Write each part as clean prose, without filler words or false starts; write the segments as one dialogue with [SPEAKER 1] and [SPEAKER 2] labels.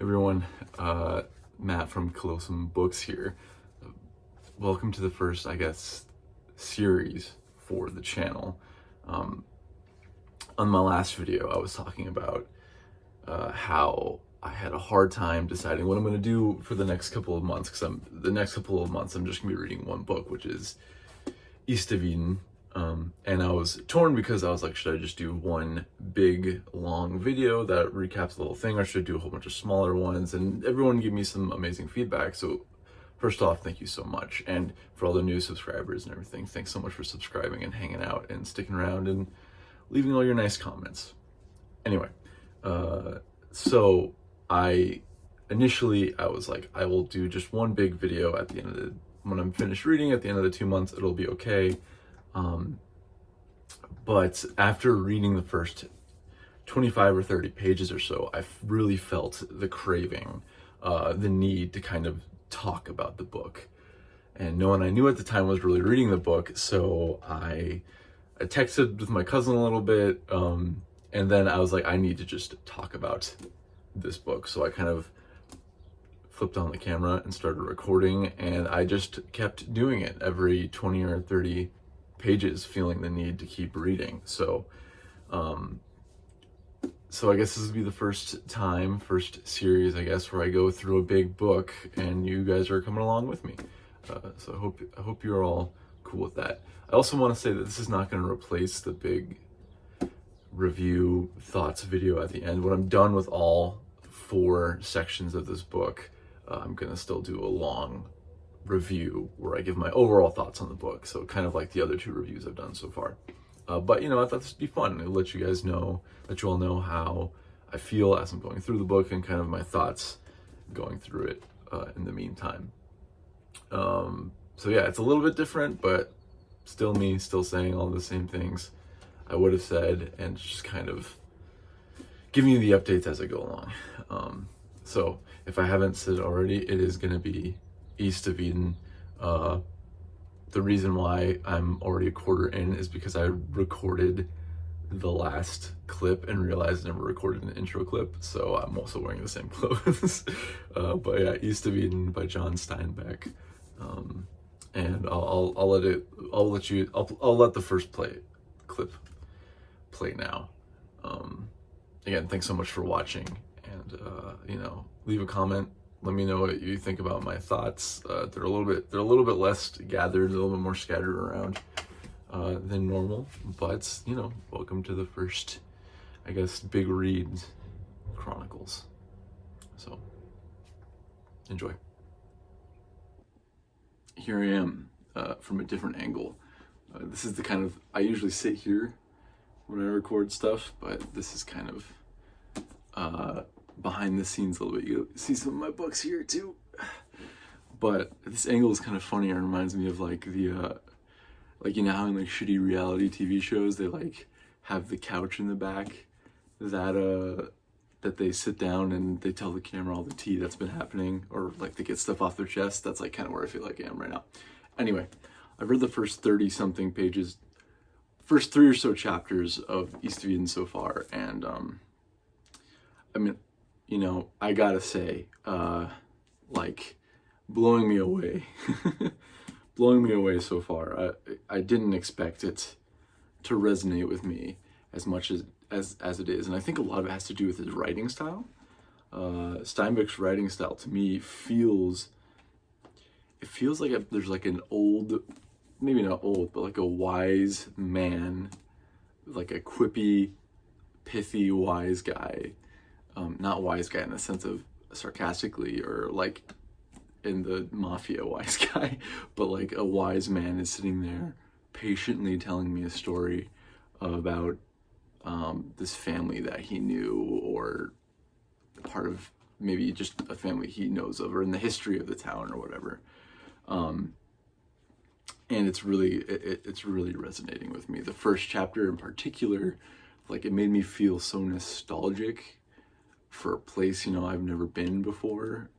[SPEAKER 1] Everyone, Matt from Colosseum Books here. Welcome to the first, series for the channel. On my last video, I was talking about how I had a hard time deciding what I'm going to do for the next couple of months, because the next couple of months I'm just going to be reading one book, which is East of Eden. And I was torn because I was like, should I just do one big long video that recaps the whole thing, or should I do a whole bunch of smaller ones? And everyone gave me some amazing feedback. So first off, thank you so much. And for all the new subscribers and everything, thanks so much for subscribing and hanging out and sticking around and leaving all your nice comments. Anyway, so I was like, I will do just one big video at the end of when I'm finished reading at the end of the 2 months, it'll be okay. But after reading the first 25 or 30 pages or so, I really felt the craving, the need to kind of talk about the book. And no one I knew at the time was really reading the book, so I texted with my cousin a little bit, and then I was like, I need to just talk about this book. So I kind of flipped on the camera and started recording, and I just kept doing it every 20 or 30 pages, feeling the need to keep reading. So I guess this will be the first series, I guess, where I go through a big book and you guys are coming along with me. So I hope you're all cool with that. I also want to say that this is not going to replace the big review thoughts video at the end. When I'm done with all 4 sections of this book, I'm going to still do a long review where I give my overall thoughts on the book, so kind of like the other 2 reviews I've done so far. But I thought this would be fun. I'll let you guys know, let you all know how I feel as I'm going through the book and kind of my thoughts going through it in the meantime. So yeah, it's a little bit different, but still me, still saying all the same things I would have said, and just kind of giving you the updates as I go along. So if I haven't said already, it is going to be East of Eden. The reason why I'm already a quarter in is because I recorded the last clip and realized I never recorded an intro clip, so I'm also wearing the same clothes. But yeah, East of Eden by John Steinbeck. And I'll let the first clip play now. Again, thanks so much for watching, and leave a comment. Let me know what you think about my thoughts. They're a little bit less gathered, a little bit more scattered around than normal. But welcome to the first, I guess, big read, Chronicles. So enjoy. Here I am from a different angle. This is the kind of, I usually sit here when I record stuff, but this is kind of behind the scenes a little bit. You see some of my books here too, but this angle is kind of funny. It reminds me of like the how in like shitty reality TV shows they like have the couch in the back that they sit down and they tell the camera all the tea that's been happening, or like they get stuff off their chest. That's like kind of where I feel like I am right now. Anyway, I've read the first 30 something pages, first 3 or so chapters of East of Eden so far, and I mean, I gotta say, blowing me away, blowing me away so far. I didn't expect it to resonate with me as much as it is, and I think a lot of it has to do with his writing style. Steinbeck's writing style to me feels like there's like an old, maybe not old, but like a wise man, like a quippy, pithy, wise guy. Not wise guy in the sense of sarcastically or like in the mafia wise guy, but like a wise man is sitting there patiently telling me a story about this family that he knew, or part of maybe just a family he knows of, or in the history of the town or whatever. And it's really resonating with me. The first chapter in particular, like, it made me feel so nostalgic for a place, I've never been before,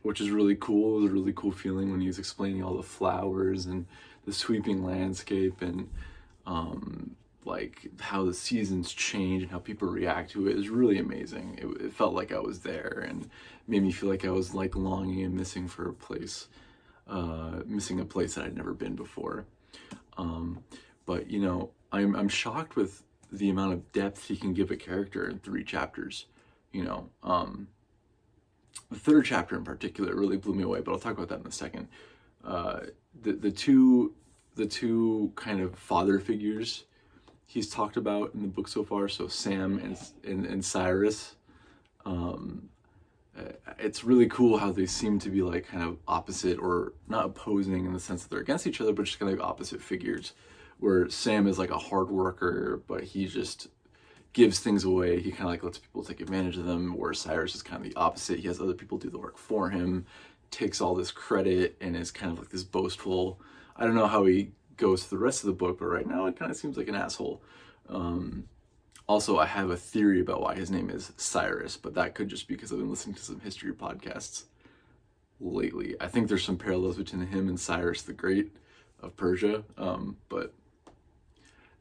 [SPEAKER 1] which is really cool. It was a really cool feeling when he was explaining all the flowers and the sweeping landscape and like how the seasons change and how people react to it is really amazing. It felt like I was there, and made me feel like I was like longing and missing for a place, missing a place that I'd never been before. But you know, I'm shocked with the amount of depth he can give a character in 3 chapters. You know, the 3rd chapter in particular really blew me away, but I'll talk about that in a second. The two kind of father figures he's talked about in the book so far, so Sam and Cyrus. It's really cool how they seem to be like kind of opposite, or not opposing in the sense that they're against each other, but just kind of like opposite figures, where Sam is like a hard worker, but he just gives things away. He kind of like lets people take advantage of them, where Cyrus is kind of the opposite. He has other people do the work for him, takes all this credit, and is kind of like this boastful. I don't know how he goes to the rest of the book, but right now it kind of seems like an asshole. Also, I have a theory about why his name is Cyrus, but that could just be because I've been listening to some history podcasts lately. I think there's some parallels between him and Cyrus the Great of Persia, but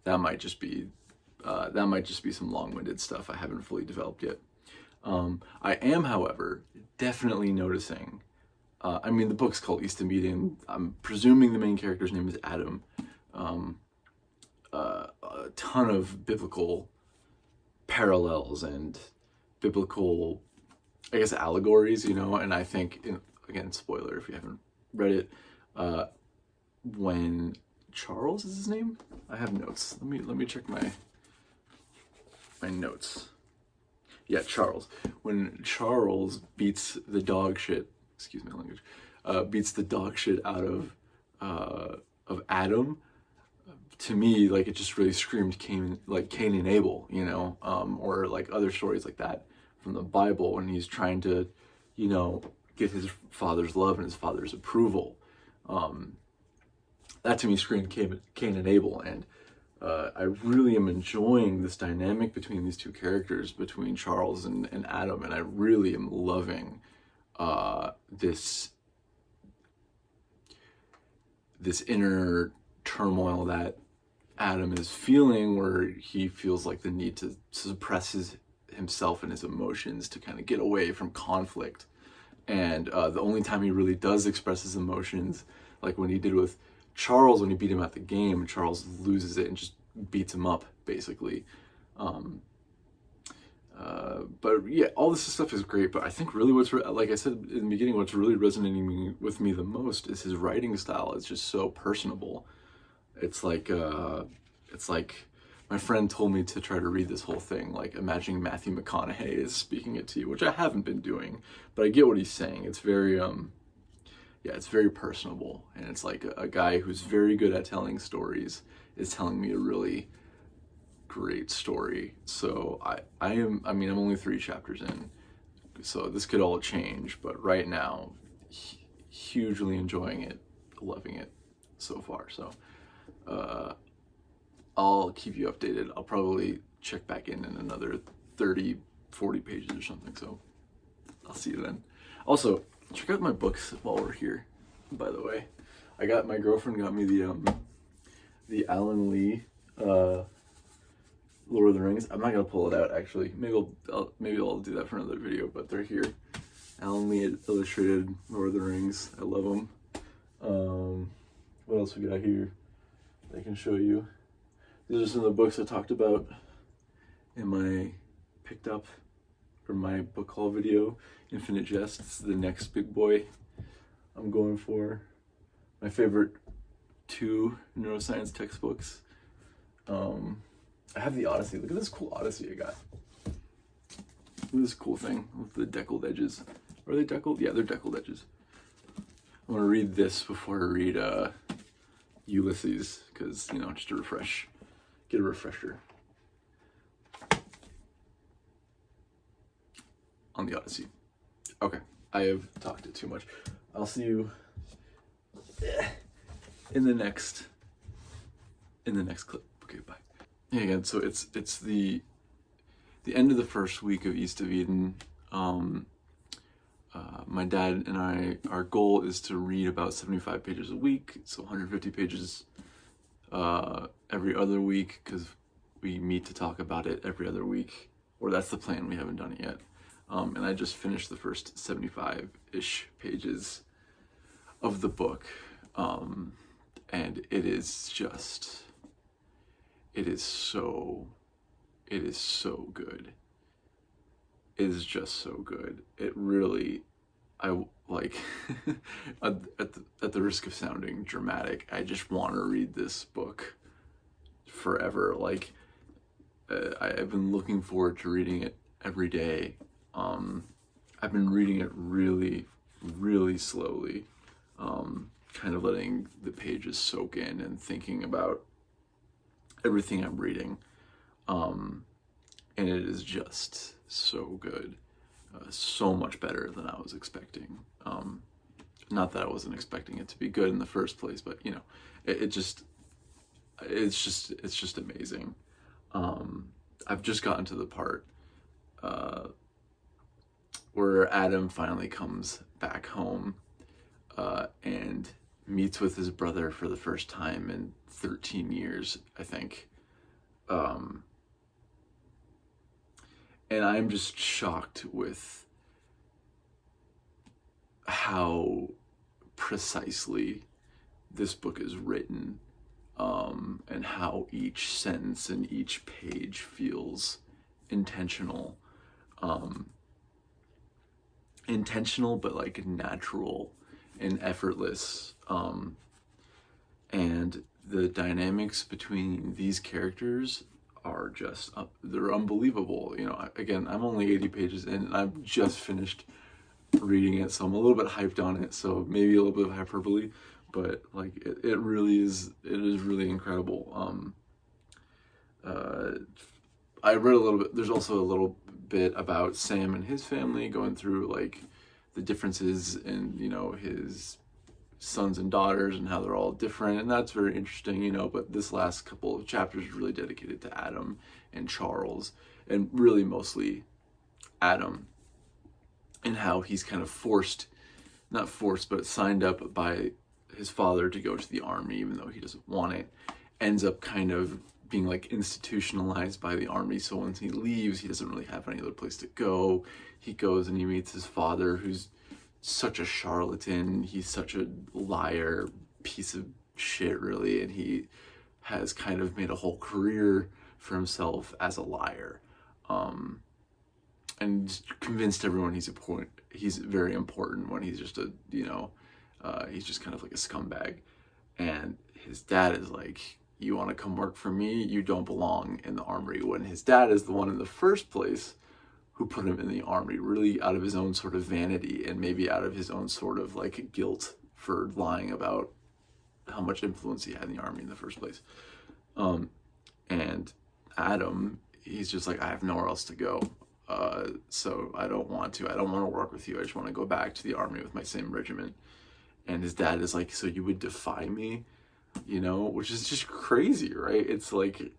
[SPEAKER 1] that might just be some long-winded stuff I haven't fully developed yet. I am, however, definitely noticing. I mean, the book's called East of Eden. I'm presuming the main character's name is Adam. A ton of biblical parallels and biblical, I guess, allegories, you know. And I think, again, spoiler if you haven't read it, when Charles is his name. I have notes. Let me check my notes. Yeah, Charles. When Charles beats the dog shit. Excuse my language. Beats the dog shit out of Adam. To me, like, it just really screamed Cain and Abel, you know, or like other stories like that from the Bible, when he's trying to, you know, get his father's love and his father's approval. That to me screamed Cain and Abel, and I really am enjoying this dynamic between these two characters, between Charles and Adam, and I really am loving this inner turmoil that Adam is feeling, where he feels like the need to suppress himself and his emotions to kind of get away from conflict. And the only time he really does express his emotions, like when he did with Charles, when he beat him at the game, Charles loses it and just beats him up, basically. But yeah, all this stuff is great, but I think really like I said in the beginning, what's really resonating with me the most is his writing style. It's just so personable. It's like my friend told me to try to read this whole thing, like imagining Matthew McConaughey is speaking it to you, which I haven't been doing, but I get what he's saying. It's very, it's very personable, and it's like a guy who's very good at telling stories is telling me a really great story. So I'm only 3 chapters in, so this could all change, but right now, hugely enjoying it, loving it so far. So I'll keep you updated. I'll probably check back in another 30, 40 pages or something, so I'll see you then. Also, check out my books while we're here, by the way. My girlfriend got me the Alan Lee Lord of the Rings. I'm not gonna pull it out, actually. Maybe I'll do that for another video, but they're here. Alan Lee illustrated Lord of the Rings. I love them. What else we got here I can show you? These are some of the books I talked about in my picked up for my book haul video. Infinite Jest. This is the next big boy I'm going for. My favorite 2 neuroscience textbooks. I have the Odyssey. Look at this cool Odyssey I got. Look at this cool thing with the deckled edges. Are they deckled? Yeah, they're deckled edges. I want to read this before I read Ulysses, because, you know, just to get a refresher on the Odyssey. Okay, I have talked it too much. I'll see you in the next clip. Okay, bye. Yeah, again, so it's the end of the first week of East of Eden. My dad and I, our goal is to read about 75 pages a week, so 150 pages every other week, because we meet to talk about it every other week, or that's the plan. We haven't done it yet. And I just finished the first 75-ish pages of the book. And it is so good. It is just so good. It really, I like, at the risk of sounding dramatic, I just want to read this book forever. Like, I've been looking forward to reading it every day. I've been reading it really, really slowly, kind of letting the pages soak in and thinking about everything I'm reading. And it is just so good. So much better than I was expecting. Not that I wasn't expecting it to be good in the first place, but you know, it's just amazing. I've just gotten to the part where Adam finally comes back home and meets with his brother for the first time in 13 years, I think. And I'm just shocked with how precisely this book is written, and how each sentence and each page feels intentional. Intentional, but like natural and effortless. And the dynamics between these characters are just, they're unbelievable. You know, again, I'm only 80 pages in and I've just finished reading it, so I'm a little bit hyped on it, so maybe a little bit of hyperbole, but like it really is, it is really incredible. I read a little bit, there's also a little bit about Sam and his family, going through like the differences in, you know, his sons and daughters and how they're all different, and that's very interesting, you know. But this last couple of chapters are really dedicated to Adam and Charles, and really mostly Adam, and how he's kind of not forced, but signed up by his father to go to the army, even though he doesn't want it, ends up kind of being like institutionalized by the army. So once he leaves, he doesn't really have any other place to go. He goes and he meets his father, who's such a charlatan. He's such a liar, piece of shit, really. And he has kind of made a whole career for himself as a liar. And convinced everyone he's very important, when he's just he's just kind of like a scumbag. And his dad is like, you want to come work for me? You don't belong in the army. When his dad is the one in the first place who put him in the army, really out of his own sort of vanity, and maybe out of his own sort of like guilt for lying about how much influence he had in the army in the first place. And Adam, he's just like, I have nowhere else to go. So I don't want to work with you. I just want to go back to the army with my same regiment. And his dad is like, so you would defy me? You know, which is just crazy, right? It's like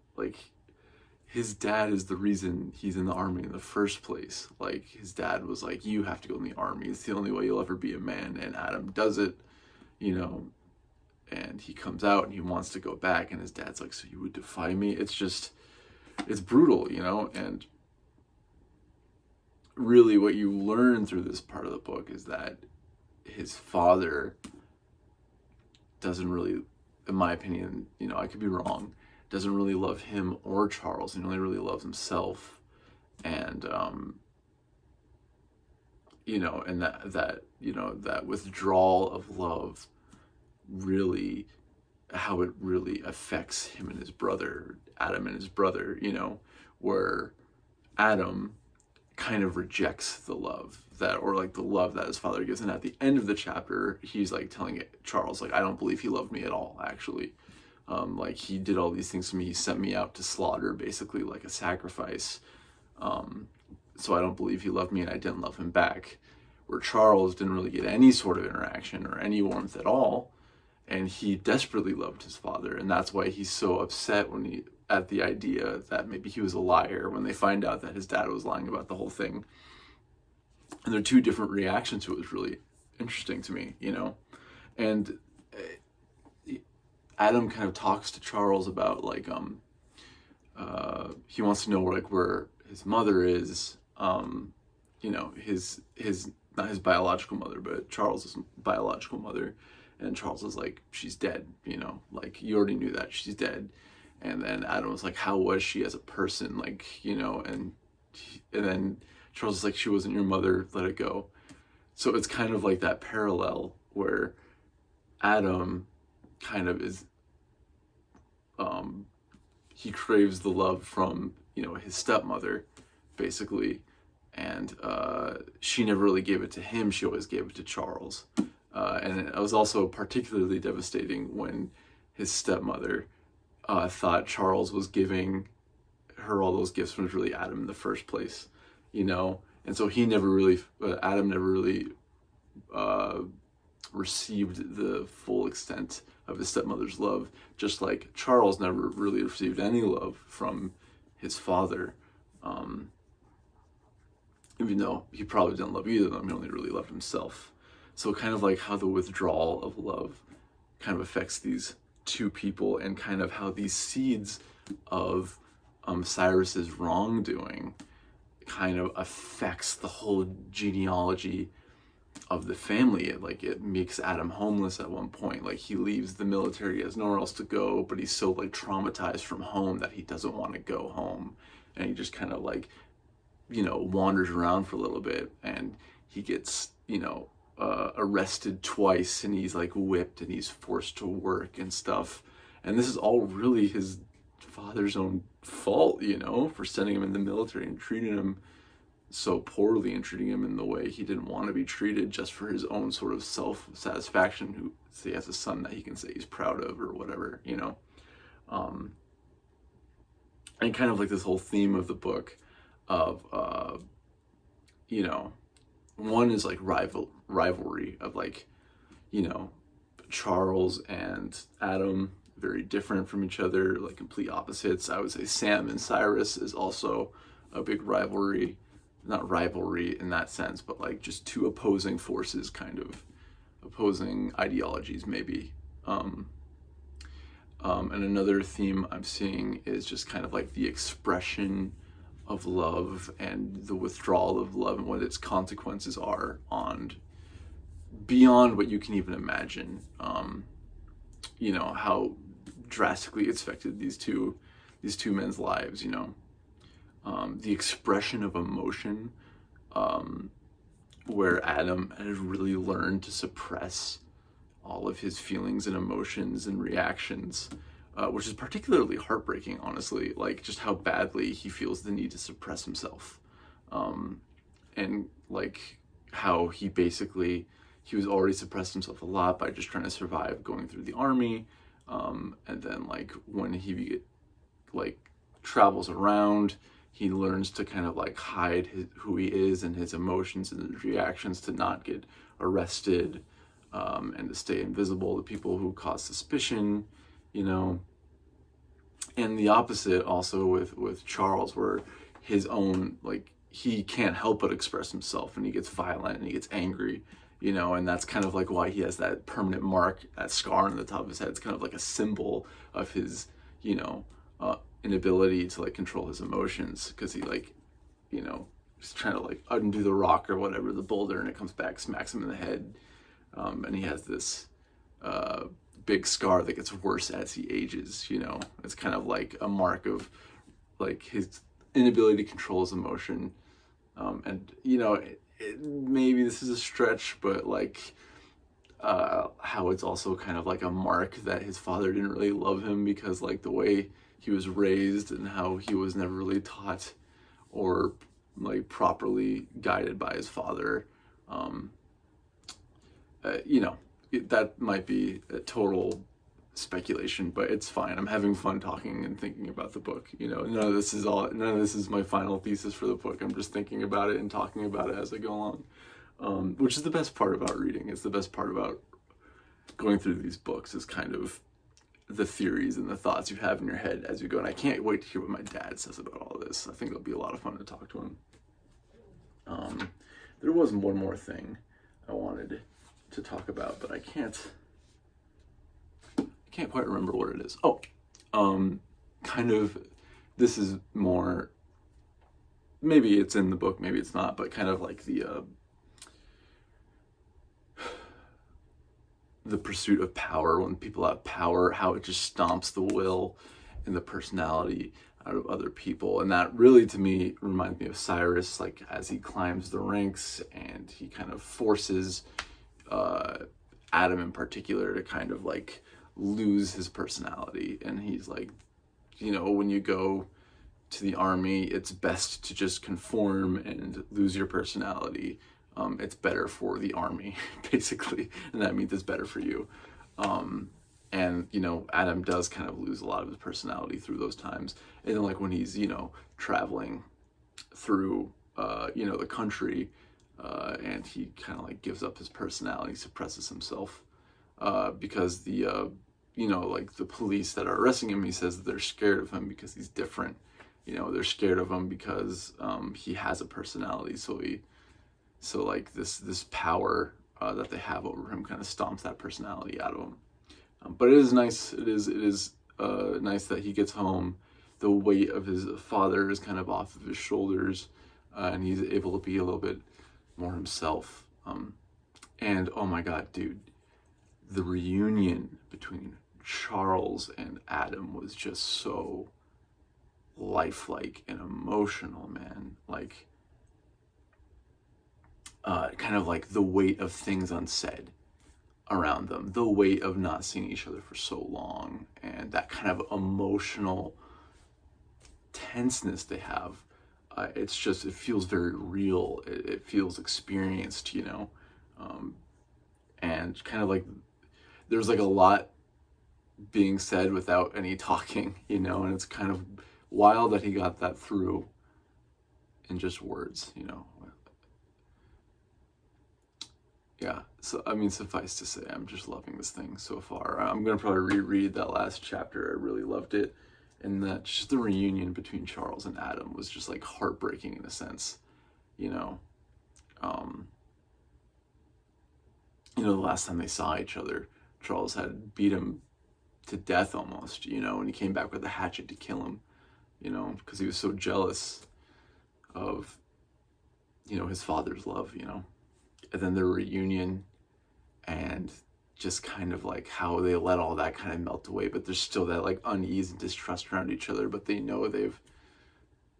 [SPEAKER 1] his dad is the reason he's in the army in the first place. Like, his dad was like, you have to go in the army. It's the only way you'll ever be a man. And Adam does it, you know, and he comes out and he wants to go back. And his dad's like, so you would defy me? It's just, it's brutal, you know? And really what you learn through this part of the book is that his father doesn't really, in my opinion, you know, I could be wrong, doesn't really love him or Charles. He only really loves himself. And, you know, and that withdrawal of love, really, how it really affects him and his brother, Adam and his brother, you know, where Adam kind of rejects the love that, or like the love that his father gives. And at the end of the chapter, he's like telling Charles, like, I don't believe he loved me at all, actually. Like, he did all these things to me. He sent me out to slaughter, basically like a sacrifice. So I don't believe he loved me, and I didn't love him back. Where Charles didn't really get any sort of interaction or any warmth at all. And he desperately loved his father. And that's why he's so upset at the idea that maybe he was a liar, when they find out that his dad was lying about the whole thing. And there are two different reactions to it. It was really interesting to me, you know. And Adam kind of talks to Charles about like he wants to know where his mother is. His not his biological mother, but Charles's biological mother. And Charles is like, she's dead, like, you already knew that, she's dead. And then Adam was like, how was she as a person? Like, and then Charles is like, she wasn't your mother, let it go. So it's kind of like that parallel where Adam kind of is, he craves the love from, his stepmother, basically. And she never really gave it to him, she always gave it to Charles. And it was also particularly devastating when his stepmother thought Charles was giving her all those gifts when it was really Adam in the first place, And so Adam never really received the full extent of his stepmother's love, just like Charles never really received any love from his father. Even though he probably didn't love either of them, he only really loved himself. So kind of like how the withdrawal of love kind of affects these two people, and kind of how these seeds of Cyrus's wrongdoing kind of affects the whole genealogy of the family. It makes Adam homeless at one point. Like, he leaves the military, he has nowhere else to go, but he's so like traumatized from home that he doesn't want to go home, and he just kind of like wanders around for a little bit, and he gets arrested twice, and he's like whipped, and he's forced to work and stuff. And this is all really his father's own fault, for sending him in the military and treating him so poorly, and treating him in the way he didn't want to be treated, just for his own sort of self-satisfaction, who he has a son that he can say he's proud of or whatever, and kind of like this whole theme of the book of one is like rivalry of like, Charles and Adam, very different from each other, like complete opposites. I would say Sam and Cyrus is also a big rivalry, not rivalry in that sense, but like just two opposing forces, kind of opposing ideologies maybe. And another theme I'm seeing is just kind of like the expression of love and the withdrawal of love, and what its consequences are on beyond what you can even imagine. How drastically it's affected these two men's lives. The expression of emotion, where Adam has really learned to suppress all of his feelings and emotions and reactions, which is particularly heartbreaking, honestly, like just how badly he feels the need to suppress himself. And like how he was already suppressed himself a lot by just trying to survive going through the army. And then like when he travels around, he learns to kind of like hide who he is and his emotions and his reactions to not get arrested, and to stay invisible to people who cause suspicion, And the opposite also with Charles, where his own, like, he can't help but express himself, and he gets violent and he gets angry, and that's kind of like why he has that permanent mark, that scar on the top of his head. It's kind of like a symbol of his, inability to like control his emotions, because he just trying to like undo the rock or whatever, the boulder, and it comes back, smacks him in the head. And he has this big scar that gets worse as he ages, It's kind of like a mark of like his inability to control his emotion. And maybe this is a stretch, but like how it's also kind of like a mark that his father didn't really love him, because like the way he was raised and how he was never really taught or like properly guided by his father. That might be a total speculation, but it's fine. I'm having fun talking and thinking about the book. None of this is my final thesis for the book. I'm just thinking about it and talking about it as I go along, which is the best part about reading. It's the best part about going through these books, is kind of the theories and the thoughts you have in your head as you go. And I can't wait to hear what my dad says about all this. I think it'll be a lot of fun to talk to him. There was one more thing I wanted to talk about, but I can't quite remember what it is. Kind of this is more, maybe it's in the book, maybe it's not, but kind of like the pursuit of power. When people have power, how it just stomps the will and the personality out of other people. And that really, to me, reminds me of Cyrus, like as he climbs the ranks and he kind of forces Adam in particular to kind of like lose his personality. And he's like, you know, when you go to the army, it's best to just conform and lose your personality. It's better for the army, basically, and that means it's better for you. And, you know, Adam does kind of lose a lot of his personality through those times. And then, like, when he's, you know, traveling through, you know, the country, and he kind of, like, gives up his personality, suppresses himself, because the, you know, like, the police that are arresting him, he says that they're scared of him because he's different. You know, they're scared of him because he has a personality, so like this power that they have over him kind of stomps that personality out of him. But it is nice. It is nice that he gets home. The weight of his father is kind of off of his shoulders, and he's able to be a little bit more himself. And oh my God, dude, the reunion between Charles and Adam was just so lifelike and emotional, man. Like, kind of like the weight of things unsaid around them, the weight of not seeing each other for so long, and that kind of emotional tenseness they have. It's just, it feels very real. It feels experienced, you know, and kind of like there's like a lot being said without any talking, you know, and it's kind of wild that he got that through in just words, you know. Yeah, so I mean, suffice to say, I'm just loving this thing so far. I'm gonna probably reread that last chapter. I really loved it, and that just the reunion between Charles and Adam was just like heartbreaking in a sense, you know. You know, the last time they saw each other, Charles had beat him to death almost, you know, and he came back with a hatchet to kill him, you know, because he was so jealous of, you know, his father's love, you know. And then their reunion, and just kind of like how they let all that kind of melt away, but there's still that like unease and distrust around each other, but they know they've,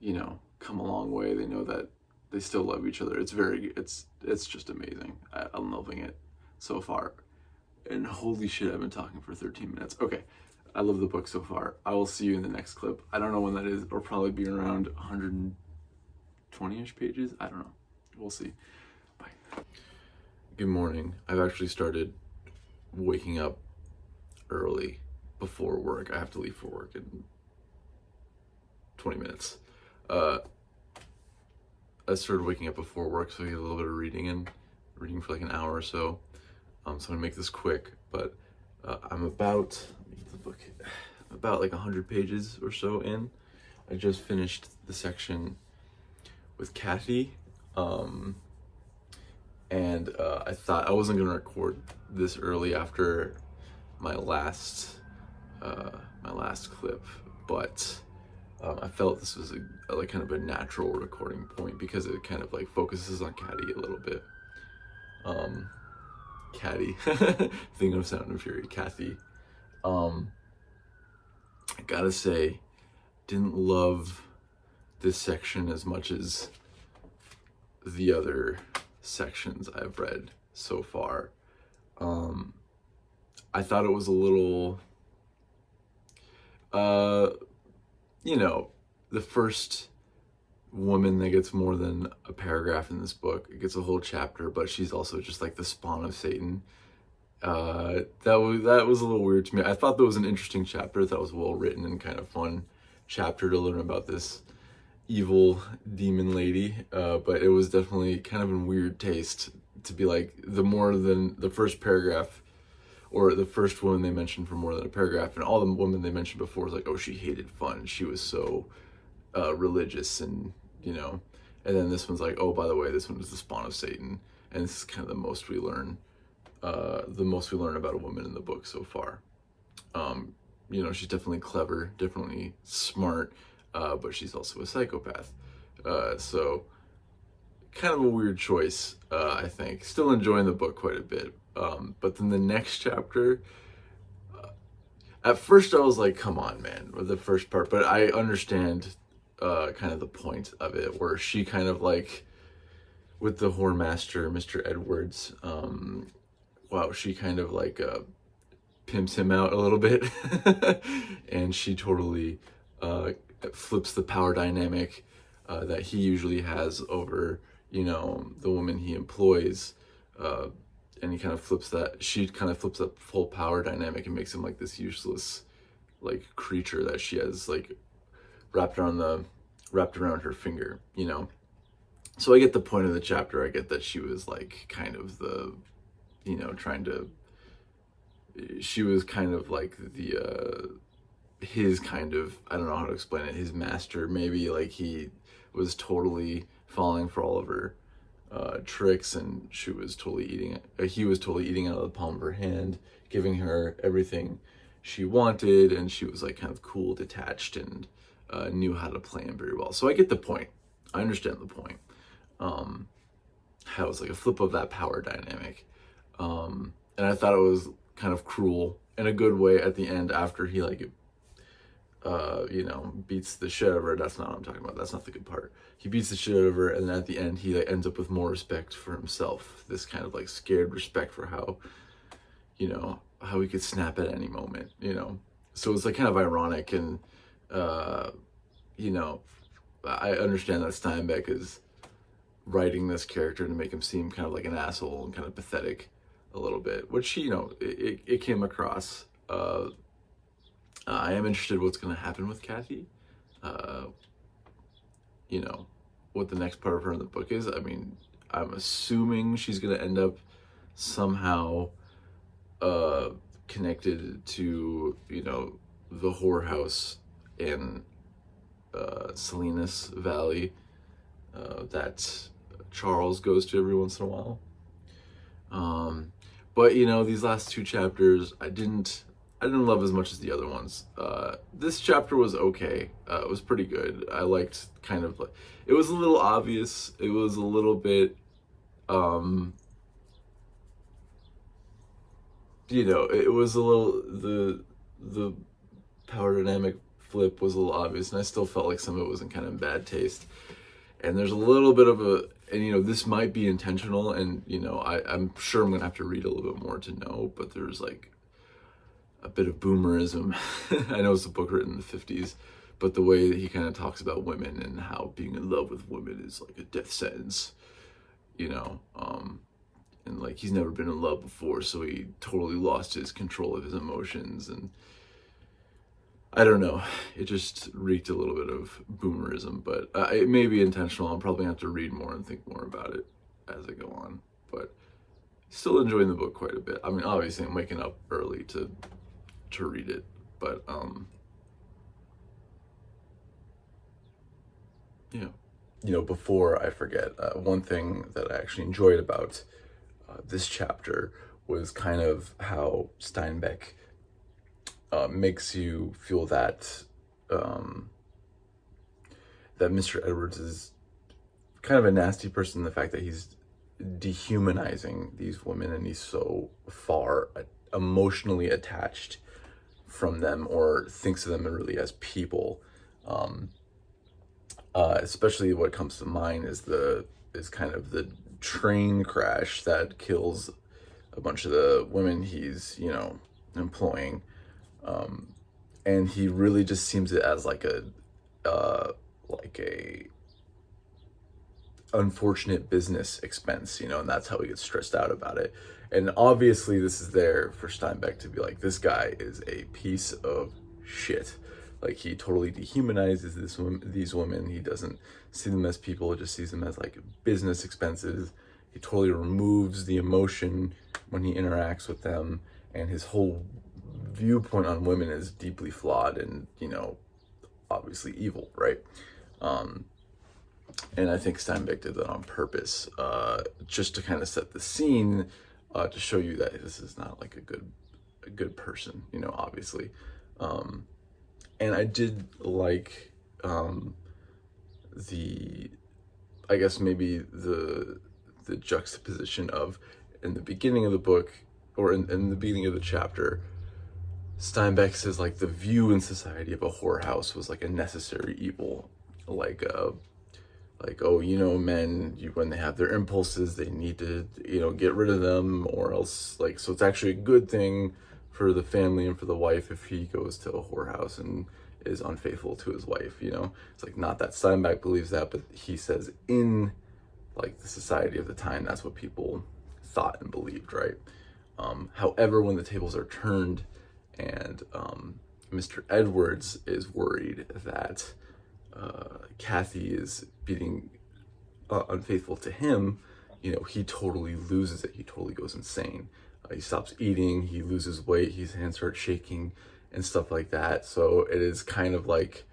[SPEAKER 1] you know, come a long way. They know that they still love each other. It's just amazing. I'm loving it so far. And holy shit, I've been talking for 13 minutes. Okay, I love the book so far. I will see you in the next clip. I don't know when that is. It'll probably be around 120-ish pages. I don't know. We'll see. Bye. Good morning. I've actually started waking up early before work. I have to leave for work in 20 minutes. I started waking up before work, so I get a little bit of reading for like an hour or so. So I'm gonna make this quick, but I'm about, let me get the book, about like 100 pages or so in. I just finished the section with Cathy, and I thought I wasn't gonna record this early after my last clip, but I felt this was a like kind of a natural recording point because it kind of like focuses on Cathy a little bit. Cathy, thinking of Sound and Fury, Cathy. I gotta say, didn't love this section as much as the other sections I've read so far. I thought it was a little, you know, the first woman that gets more than a paragraph in this book, it gets a whole chapter, but she's also just like the spawn of Satan. That was a little weird to me. I thought that was an interesting chapter. That was well written and kind of fun chapter to learn about this evil demon lady, but it was definitely kind of in weird taste to be like the more than the first paragraph, or the first woman they mentioned for more than a paragraph, and all the women they mentioned before was like, oh, she hated fun, she was so religious, and you know, and then this one's like, oh, by the way, this one was the spawn of Satan, and this is kind of the most we learn about a woman in the book so far. You know, she's definitely clever, definitely smart, but she's also a psychopath. So kind of a weird choice, I think. Still enjoying the book quite a bit. But then the next chapter, at first I was like, come on, man, with the first part, but I understand kind of the point of it, where she kind of like, with the horror master, Mr. Edwards, wow, she kind of like pimps him out a little bit, and she totally flips the power dynamic that he usually has over, the woman he employs, and he kind of flips that. She kind of flips that full power dynamic and makes him like this useless, like, creature that she has like wrapped around her finger. So I get the point of the chapter. I get that she was like kind of the, she was kind of like the his kind of, I don't know how to explain it, his master maybe. Like, he was totally falling for all of her tricks, and he was totally eating out of the palm of her hand, giving her everything she wanted, and she was like kind of cool, detached, and knew how to play him very well. So I get the point. I understand the point. How it's like a flip of that power dynamic. And I thought it was kind of cruel in a good way at the end, after he like beats the shit out of her. That's not what I'm talking about. That's not the good part. He beats the shit out of her, and then at the end he like ends up with more respect for himself. This kind of like scared respect for how he could snap at any moment. So it's like kind of ironic, and I understand that Steinbeck is writing this character to make him seem kind of like an asshole and kind of pathetic a little bit, which it came across. I am interested what's going to happen with Cathy. What the next part of her in the book is. I mean, I'm assuming she's going to end up somehow connected to, the whorehouse in Salinas Valley that Charles goes to every once in a while. But these last two chapters, I didn't love as much as the other ones. This chapter was okay. It was pretty good. I liked kind of like, it was a little obvious. It was a little bit, it was a little, the power dynamic flip was a little obvious, and I still felt like some of it was in kind of bad taste. And there's a little bit of and this might be intentional, and I'm sure I'm gonna have to read a little bit more to know, but there's like a bit of boomerism. I know it's a book written in the 50s, but the way that he kind of talks about women and how being in love with women is like a death sentence, and like he's never been in love before, so he totally lost his control of his emotions, and I don't know, it just reeked a little bit of boomerism, but it may be intentional. I'll probably have to read more and think more about it as I go on, but still enjoying the book quite a bit. I mean, obviously I'm waking up early to read it, but before I forget, one thing that I actually enjoyed about this chapter was kind of how Steinbeck makes you feel that that Mr. Edwards is kind of a nasty person. The fact that he's dehumanizing these women, and he's so far emotionally attached from them, or thinks of them really as people. Especially what comes to mind is kind of the train crash that kills a bunch of the women he's employing, and he really just seems it as like a unfortunate business expense, and that's how he gets stressed out about it. And obviously this is there for Steinbeck to be like, this guy is a piece of shit. Like, he totally dehumanizes these women. He doesn't see them as people, he just sees them as like business expenses. He totally removes the emotion when he interacts with them, and his whole viewpoint on women is deeply flawed and, obviously evil, right? And I think Steinbeck did that on purpose, just to kind of set the scene, to show you that this is not like a good person, obviously. And I did like the, I guess maybe the juxtaposition of, in the beginning of the book, or in the beginning of the chapter, Steinbeck says like the view in society of a whorehouse was like a necessary evil, like oh, men, when they have their impulses, they need to get rid of them, or else, like, so it's actually a good thing for the family and for the wife if he goes to a whorehouse and is unfaithful to his wife. It's like, not that Steinbeck believes that, but he says in like the society of the time, that's what people thought and believed, right? However, when the tables are turned and Mr. Edwards is worried that Cathy is being unfaithful to him, he totally loses it. He totally goes insane. He stops eating, he loses weight, his hands start shaking and stuff like that. So it is kind of like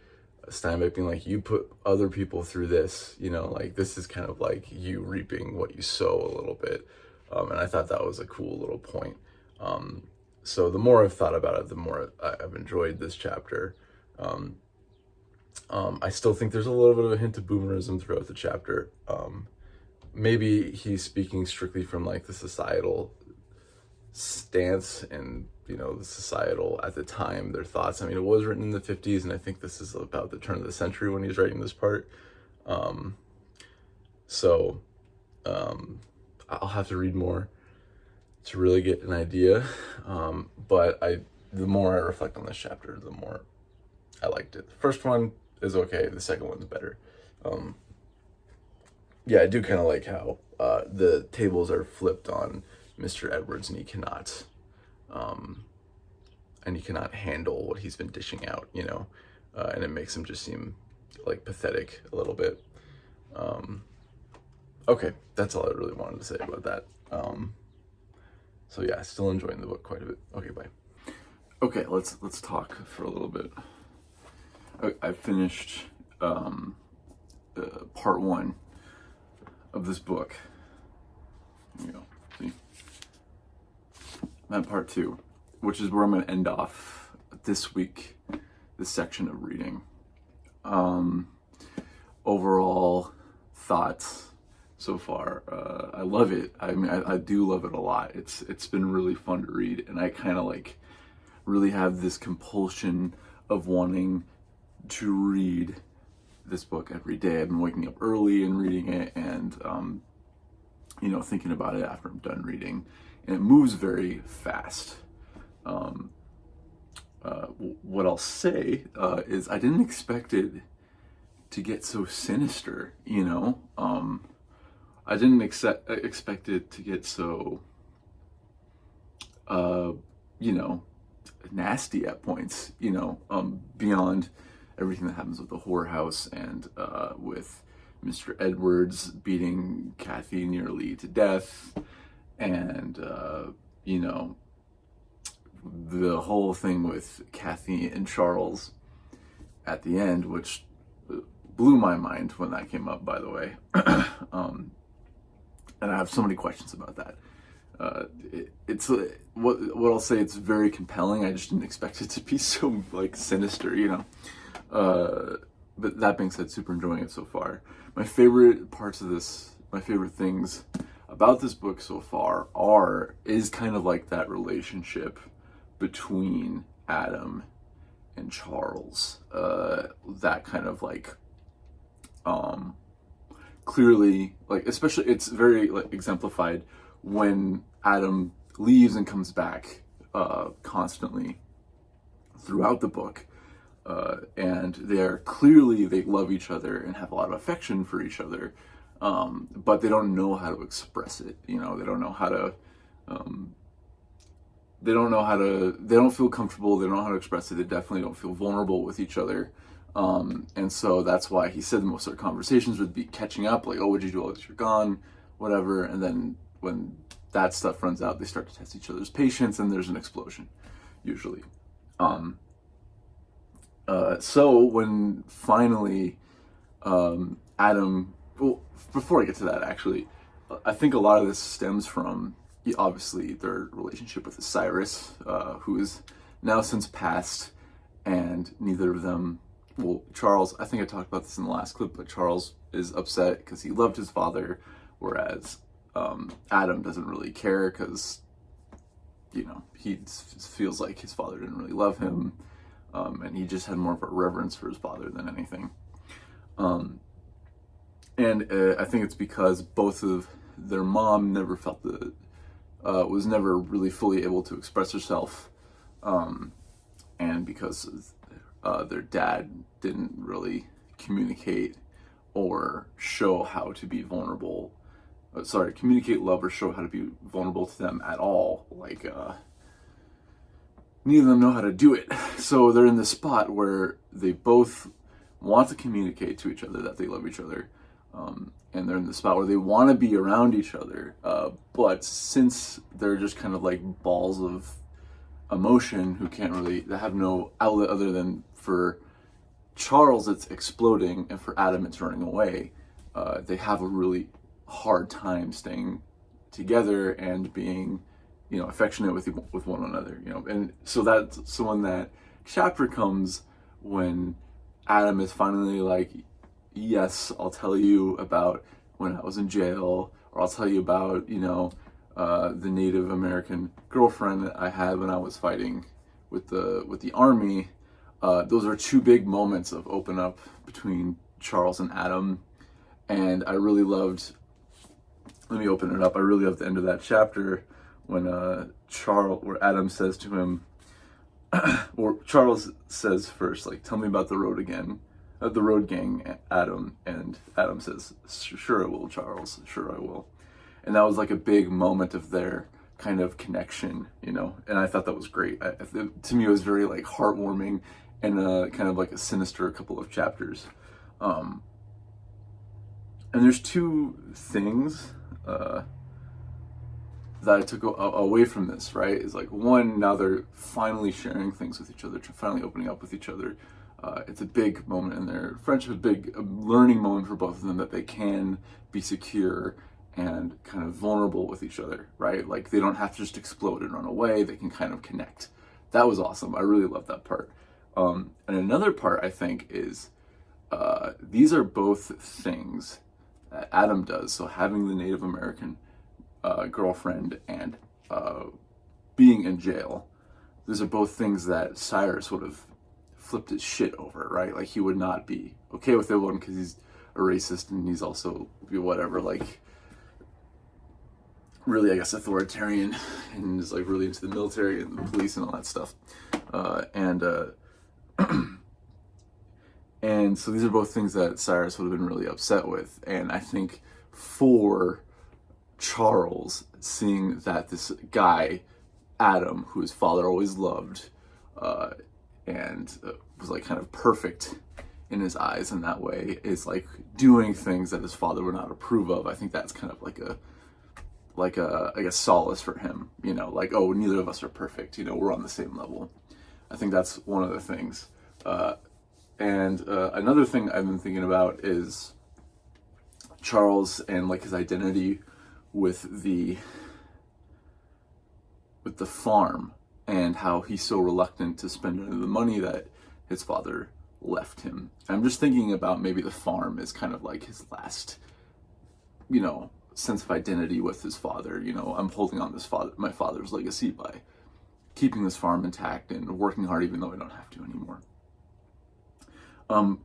[SPEAKER 1] Steinbeck being like, you put other people through this, like this is kind of like you reaping what you sow a little bit. And I thought that was a cool little point. So the more I've thought about it, the more I've enjoyed this chapter. I still think there's a little bit of a hint of boomerism throughout the chapter. Maybe he's speaking strictly from like the societal stance and the societal at the time, their thoughts. I mean, it was written in the 50s, and I think this is about the turn of the century when he's writing this part. I'll have to read more to really get an idea. But the more I reflect on this chapter, the more I liked it. The first one is okay. The second one's better. I do kind of like how the tables are flipped on Mr. Edwards, and he cannot handle what he's been dishing out, and it makes him just seem like pathetic a little bit. Okay, that's all I really wanted to say about that. Still enjoying the book quite a bit. Okay, bye. Okay, let's talk for a little bit. I finished part 1 of this book. Here you go. See? And part 2, which is where I'm going to end off this week, this section of reading. Overall thoughts so far, I love it. I mean, I do love it a lot. It's been really fun to read, and I kind of like really have this compulsion of wanting to read this book every day. I've been waking up early and reading it, and thinking about it after I'm done reading, and it moves very fast. What I'll say is I didn't expect it to get so sinister, I didn't expect it to get so, nasty at points, beyond everything that happens with the whorehouse and with Mr. Edwards beating Cathy nearly to death, and, the whole thing with Cathy and Charles at the end, which blew my mind when that came up, by the way. And I have so many questions about that. It's what I'll say. It's very compelling. I just didn't expect it to be so like sinister, But that being said, super enjoying it so far. My favorite parts of this, my favorite things about this book so far is kind of like that relationship between Adam and Charles. That kind of like, clearly, like, especially it's very like exemplified when Adam leaves and comes back constantly throughout the book, and they love each other and have a lot of affection for each other, but they don't know how to express it. They don't know how to they don't feel comfortable, they don't know how to express it, they definitely don't feel vulnerable with each other. And so that's why he said most of their conversations would be catching up, like, oh, what'd you do while you're gone, whatever. And then when that stuff runs out, they start to test each other's patience, and there's an explosion, usually. So when finally Adam, well, before I get to that, actually, I think a lot of this stems from, obviously, their relationship with Cyrus, who is now since passed, and neither of them well, Charles, I think I talked about this in the last clip, but Charles is upset because he loved his father, whereas Adam doesn't really care because, you know, he feels like his father didn't really love him, and he just had more of a reverence for his father than anything. I think it's because both of their mom never felt was never really fully able to express herself, and because their dad didn't really communicate or show how to be vulnerable. Communicate love or show how to be vulnerable to them at all. Like, neither of them know how to do it. So they're in this spot where they both want to communicate to each other that they love each other. And they're in the spot where they want to be around each other. But since they're just kind of like balls of emotion they have no outlet other than for Charles it's exploding and for Adam it's running away, they have a really hard time staying together and being, you know, affectionate with one another, you know. And so when that chapter comes, when Adam is finally like, yes, I'll tell you about when I was in jail, or I'll tell you about, you know, the Native American girlfriend that I had when I was fighting with the army. Those are two big moments of open up between Charles and Adam, and I really loved. Let me open it up. I really loved the end of that chapter when where Adam says to him, or Charles says first, like, tell me about the road again. The road gang, Adam, and Adam says, sure I will, Charles, sure I will. And that was like a big moment of their kind of connection, you know, and I thought that was great. To me, it was very like heartwarming and kind of like a sinister couple of chapters. And there's two things that I took away from this, right? Is like, one, now they're finally sharing things with each other, finally opening up with each other. It's a big moment in their friendship, a big learning moment for both of them, that they can be secure and kind of vulnerable with each other, right? Like, they don't have to just explode and run away. They can kind of connect. That was awesome. I really loved that part. And another part, I think, is these are both things that Adam does. So having the Native American girlfriend and being in jail, these are both things that Cyrus would have flipped his shit over, right? Like, he would not be okay with it, one, because he's a racist, and he's also whatever, like, really, I guess, authoritarian, and is like really into the military and the police and all that stuff. And so these are both things that Cyrus would have been really upset with. And I think for Charles, seeing that this guy, Adam, who his father always loved, and was like kind of perfect in his eyes in that way, is like doing things that his father would not approve of. I think that's kind of like a solace for him, you know, like, oh, neither of us are perfect, you know, we're on the same level. I think that's one of the things. And another thing I've been thinking about is Charles and like his identity with the farm, and how he's so reluctant to spend any of the money that his father left him. I'm just thinking about maybe the farm is kind of like his last, you know, sense of identity with his father. You know, I'm holding on my father's legacy by keeping this farm intact and working hard even though I don't have to anymore.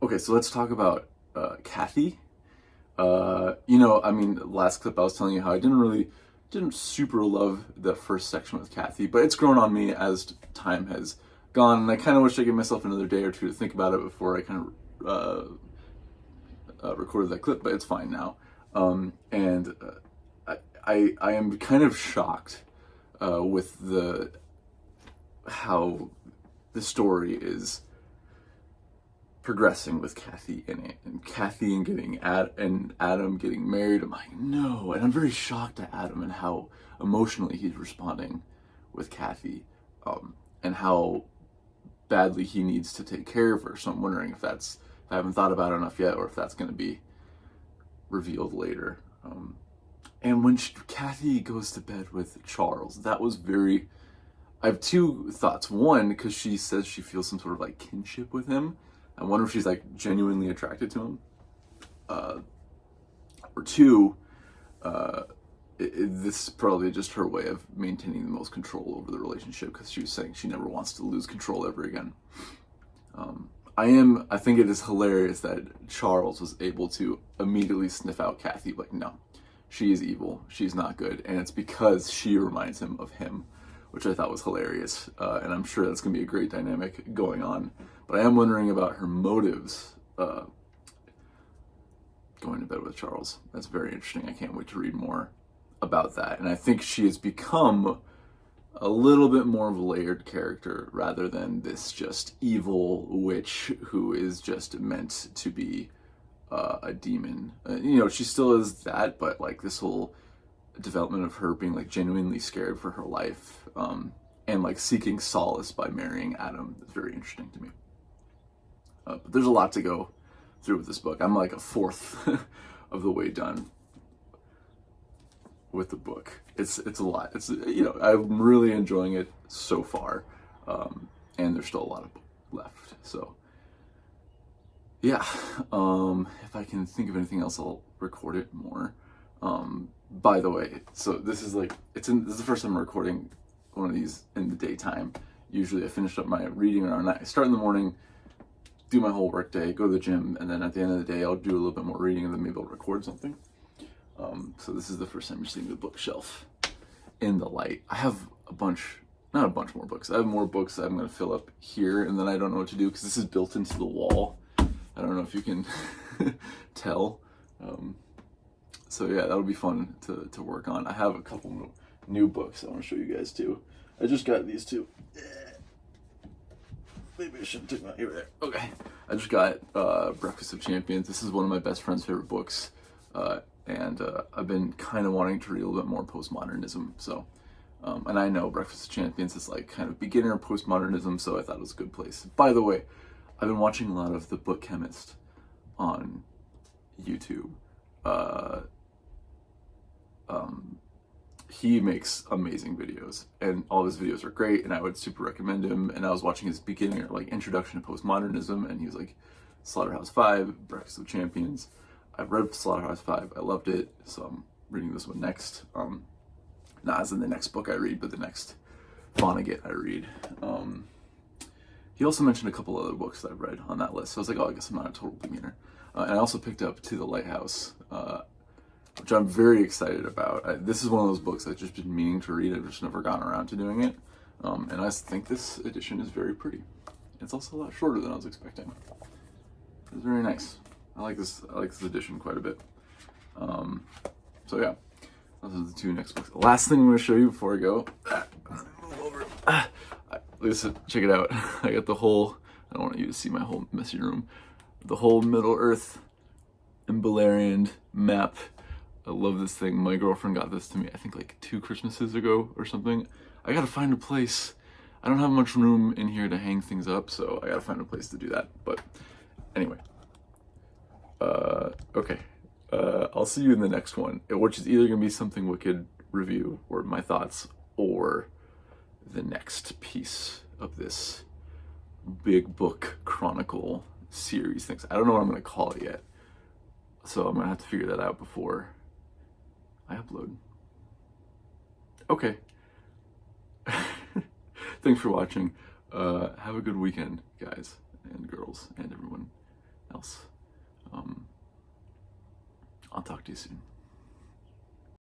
[SPEAKER 1] Okay, so let's talk about Cathy. You know, I mean, last clip I was telling you how I didn't super love the first section with Cathy, but it's grown on me as time has gone, and I kind of wish I gave myself another day or two to think about it before I kind of recorded that clip, but it's fine now. And I am kind of shocked with how the story is progressing with Cathy in it, and Cathy and Adam getting married. I'm like, no, and I'm very shocked at Adam and how emotionally he's responding with Cathy, and how badly he needs to take care of her. So I'm wondering if I haven't thought about it enough yet, or if that's going to be revealed later. And when Cathy goes to bed with Charles, that was very. I have two thoughts. One, because she says she feels some sort of like kinship with him. I wonder if she's like genuinely attracted to him. Or two, this is probably just her way of maintaining the most control over the relationship, because she was saying she never wants to lose control ever again. I think it is hilarious that Charles was able to immediately sniff out Cathy, like, no, she is evil, she's not good, and it's because she reminds him of him, which I thought was hilarious, and I'm sure that's going to be a great dynamic going on. But I am wondering about her motives going to bed with Charles. That's very interesting. I can't wait to read more about that. And I think she has become a little bit more of a layered character rather than this just evil witch who is just meant to be a demon. She still is that, but like this whole development of her being like genuinely scared for her life, and like seeking solace by marrying Adam is very interesting to me. But there's a lot to go through with this book. I'm like a fourth of the way done with the book. It's a lot. I'm really enjoying it so far, and there's still a lot of left. So yeah, if I can think of anything else, I'll record it more. By the way, so this is this is the first time I'm recording one of these in the daytime. Usually I finish up my reading around night. I start in the morning, do my whole work day, go to the gym, and then at the end of the day I'll do a little bit more reading, and then maybe I'll record something. So this is the first time you're seeing the bookshelf in the light. I have not a bunch more books. I have more books that I'm going to fill up here, and then I don't know what to do because this is built into the wall. I don't know if you can tell. So yeah, that'll be fun to work on. I have a couple new books I want to show you guys too. I just got these two. Maybe I shouldn't take my here there. Okay. I just got Breakfast of Champions. This is one of my best friend's favorite books. And I've been kind of wanting to read a little bit more postmodernism. So, and I know Breakfast of Champions is like kind of beginner postmodernism, so I thought it was a good place. By the way, I've been watching a lot of The Book Chemist on YouTube. He makes amazing videos, and all of his videos are great, and I would super recommend him. And I was watching his beginner, like, introduction to postmodernism, and he was like, Slaughterhouse-Five, Breakfast of Champions. I've read Slaughterhouse-Five, I loved it, so I'm reading this one next. Not as in the next book I read, but the next Vonnegut I read. He also mentioned a couple other books that I've read on that list, so I was like, oh, I guess I'm not a total beginner. And I also picked up To the Lighthouse, which I'm very excited about. This is one of those books I've just been meaning to read. I've just never gotten around to doing it. And I think this edition is very pretty. It's also a lot shorter than I was expecting. It's very nice. I like this edition quite a bit. So yeah, those are the two next books. The last thing I'm going to show you before I go, move over. Listen, check it out. I got the whole, I don't want you to see my whole messy room, the whole Middle Earth and Beleriand map. I love this thing. My girlfriend got this to me, I think like 2 Christmases ago or something. I gotta find a place. I don't have much room in here to hang things up, so I gotta find a place to do that. But anyway, okay. I'll see you in the next one, which is either gonna be something wicked review or my thoughts, or the next piece of this big book chronicle series things. I don't know what I'm gonna call it yet, so I'm gonna have to figure that out before I upload. Okay. Thanks for watching. Have a good weekend, guys and girls and everyone else. I'll talk to you soon.